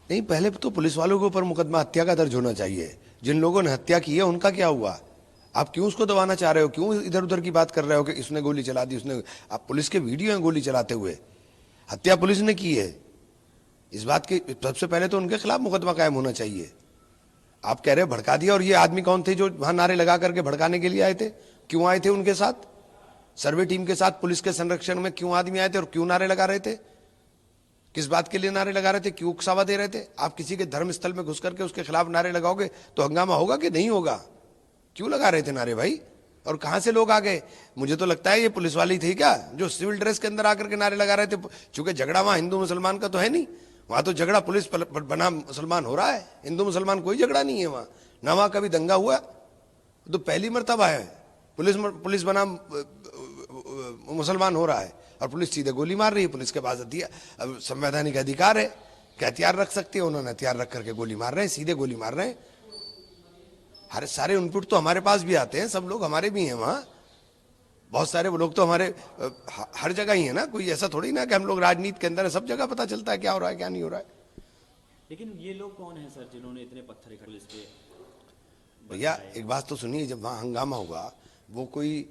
नहीं, पहले तो पुलिस वालों के ऊपर मुकदमा हत्या का दर्ज होना चाहिए। जिन लोगों ने हत्या की है उनका क्या हुआ? आप क्यों उसको दबाना चाह रहे हो? क्यों इधर उधर की बात कर रहे हो कि इसने गोली चला दी, उसने? आप पुलिस के वीडियो हैं गोली चलाते हुए। हत्या पुलिस ने की है। इस बात की सबसे पहले तो उनके खिलाफ मुकदमा कायम होना चाहिए। आप कह रहे हो भड़का दिया, और ये आदमी कौन थे जो वहां नारे लगा करके भड़काने के लिए आए थे? क्यों आए थे उनके साथ? सर्वे टीम के साथ पुलिस के संरक्षण में क्यों आदमी आए थे और क्यों नारे लगा रहे थे? किस बात के लिए नारे लगा रहे थे? क्यों उकसावा दे रहे थे? आप किसी के धर्म स्थल में घुस करके उसके खिलाफ नारे लगाओगे तो हंगामा होगा कि नहीं होगा? क्यों लगा रहे थे नारे भाई? और कहां से लोग आ गए? मुझे तो लगता है ये पुलिस वाले थे क्या, जो सिविल ड्रेस के अंदर आकर के नारे लगा रहे थे। चूंकि झगड़ा वहां हिंदू मुसलमान का तो है नहीं, वहां तो झगड़ा पुलिस बना मुसलमान हो रहा है। हिंदू मुसलमान कोई झगड़ा नहीं है वहां, ना वहां कभी दंगा हुआ। तो पहली मर्तबा है पुलिस बना मुसलमान हो रहा है और पुलिस सीधे गोली मार रही है। पुलिस के पास संवैधानिक अधिकार है कि हथियार रख सकती है, उन्होंने हथियार रख करके गोली मार रहे हैं, सीधे गोली मार रहे हैं। हर सारे इनपुट तो हमारे पास भी आते हैं, सब लोग हमारे भी हैं वहां। बहुत सारे वो लोग तो हमारे हर जगह ही है ना, कोई ऐसा थोड़ी ना कि हम लोग राजनीति के अंदर है, सब जगह पता चलता है क्या हो रहा है क्या नहीं हो रहा है। लेकिन ये लोग कौन है सर जिन्होंने इतने पत्थर पुलिस पे? भैया एक बात तो सुनिए, जब वहां हंगामा हुआ वो कोई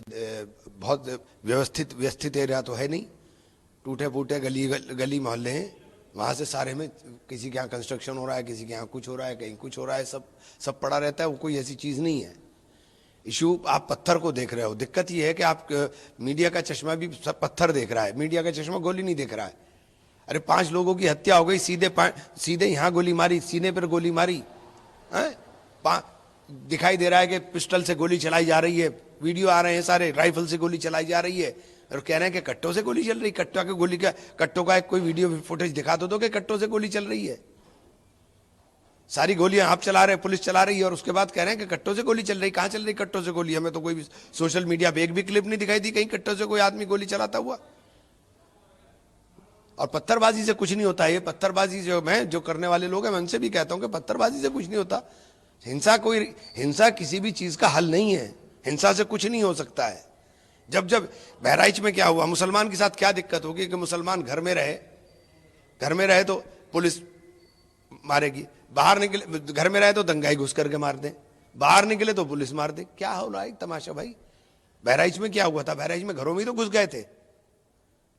बहुत व्यवस्थित एरिया तो है नहीं, टूटे फूटे गली मोहल्ले हैं। वहां से सारे में किसी के यहाँ कंस्ट्रक्शन हो रहा है, किसी के यहाँ कुछ हो रहा है, कहीं कुछ हो रहा है, सब पड़ा रहता है। वो कोई ऐसी चीज नहीं है। इशू आप पत्थर को देख रहे हो। दिक्कत ये है कि आप मीडिया का चश्मा भी सब पत्थर देख रहा है, मीडिया का चश्मा गोली नहीं देख रहा है। अरे 5 लोगों की हत्या हो गई, सीधे यहाँ गोली मारी, सीने पर गोली मारी है। दिखाई दे रहा है कि पिस्टल से गोली चलाई जा रही है, वीडियो आ रहे हैं सारे, राइफल से गोली चलाई जा रही है, और कह रहे हैं कि कट्टों से गोली चल रही। कट्टों का एक कोई वीडियो फुटेज दिखा दो कि कट्टों से गोली चल रही है। सारी गोलियां आप चला रहे, पुलिस चला रही है, और उसके बाद कह रहे हैं कि कट्टों से गोली चल रही। कहां चल रही कट्टों से गोली? हमें तो कोई भी सोशल मीडिया पे एक भी क्लिप नहीं दिखाई दी कहीं कट्टों से कोई आदमी गोली चलाता हुआ। और पत्थरबाजी से कुछ नहीं होता है। ये पत्थरबाजी जो करने वाले लोग हैं, मैं उनसे भी कहता हूं कि पत्थरबाजी से कुछ नहीं होता। हिंसा किसी भी चीज का हल नहीं है। हिंसा से कुछ नहीं हो सकता है। जब बहराइच में क्या हुआ, मुसलमान के साथ क्या दिक्कत होगी कि मुसलमान घर में रहे तो पुलिस मारेगी, बाहर निकले घर में रहे तो दंगाई घुस करके मार दे, बाहर निकले तो पुलिस मार दे। क्या हो रहा है तमाशा भाई? बहराइच में क्या हुआ था? बहराइच में घरों में ही तो घुस गए थे।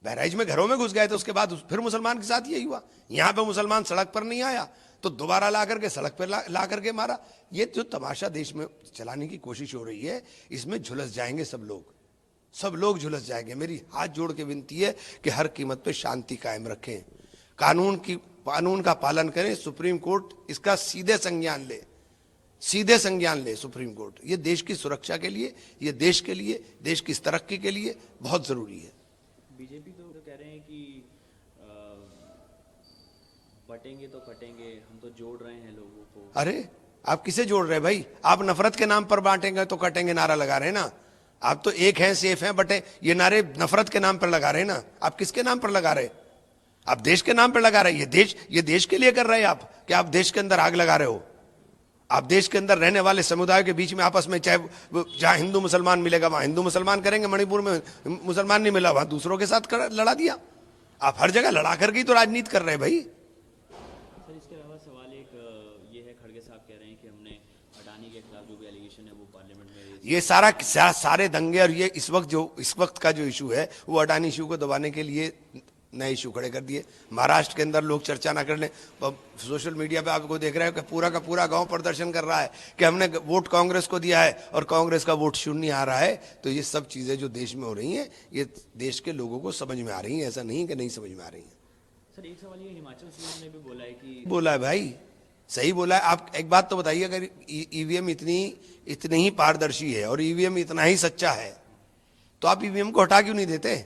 बहराइच में घरों में घुस गए थे, उसके बाद फिर मुसलमान के साथ यही हुआ। यहां पे मुसलमान सड़क पर नहीं आया तो दोबारा ला करके सड़क पर ला करके मारा। ये जो तमाशा देश में चलाने की कोशिश हो रही है, इसमें झुलस जाएंगे सब लोग झुलस जाएंगे। मेरी हाथ जोड़ के विनती है कि हर कीमत पे शांति कायम रखें, कानून का पालन करें। सुप्रीम कोर्ट इसका सीधे संज्ञान ले सुप्रीम कोर्ट। ये देश की सुरक्षा के लिए, ये देश के लिए, देश की तरक्की के लिए बहुत जरूरी है। बीजेपी तो कह रहे हैं कि बटेंगे तो कटेंगे, हम तो जोड़ रहे हैं लोगों को। अरे आप किसे जोड़ रहे हैं भाई? आप नफरत के नाम पर बांटेंगे तो कटेंगे नारा लगा रहे हैं ना। आप तो एक हैं, सेफ हैं, बटे ये नारे नफरत के नाम पर लगा रहे हैं ना। आप किसके नाम पर लगा रहे हैं? आप देश के नाम पर लगा रहे हैं। ये देश के लिए कर रहे हैं आप, कि आप देश के अंदर आग लगा रहे हो। आप देश के अंदर रहने वाले समुदाय के बीच में आपस में, चाहे जहां हिंदू मुसलमान मिलेगा वहां हिंदू मुसलमान करेंगे, मणिपुर में मुसलमान नहीं मिला वहां दूसरों के साथ लड़ा दिया। आप हर जगह लड़ा करके ही तो राजनीति कर रहे हैं भाई। सर इसके अलावा सवाल एक ये है, खड़गे साहब कह रहे हैं कि हमने अडानी के खिलाफ जो भी एलिगेशन है वो पार्लियामेंट में, ये सारे दंगे और ये इस वक्त का जो इशू है वो अडानी इशू को दबाने के लिए नए इशू खड़े कर दिए। महाराष्ट्र के अंदर लोग चर्चा ना कर लें, सोशल मीडिया पे आपको देख रहे हो कि पूरा का पूरा गांव प्रदर्शन कर रहा है कि हमने वोट कांग्रेस को दिया है और कांग्रेस का वोट शून्य आ रहा है। तो ये सब चीजें जो देश में हो रही हैं, ये देश के लोगों को समझ में आ रही हैं, ऐसा नहीं कि नहीं समझ में आ रही है। सर एक सवाल ये, हिमाचल सीएम ने भी बोला है कि, बोला है भाई, सही बोला है। आप एक बात तो बताइए, अगर ईवीएम इतनी ही पारदर्शी है और ईवीएम इतना ही सच्चा है तो आप ईवीएम को हटा क्यों नहीं देते?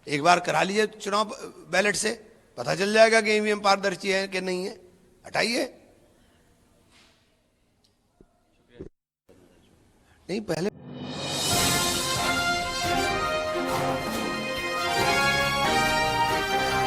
एक बार करा लीजिए चुनाव बैलेट से, पता चल जाएगा कि ईवीएम पारदर्शी है कि नहीं है। हटाइए। नहीं, पहले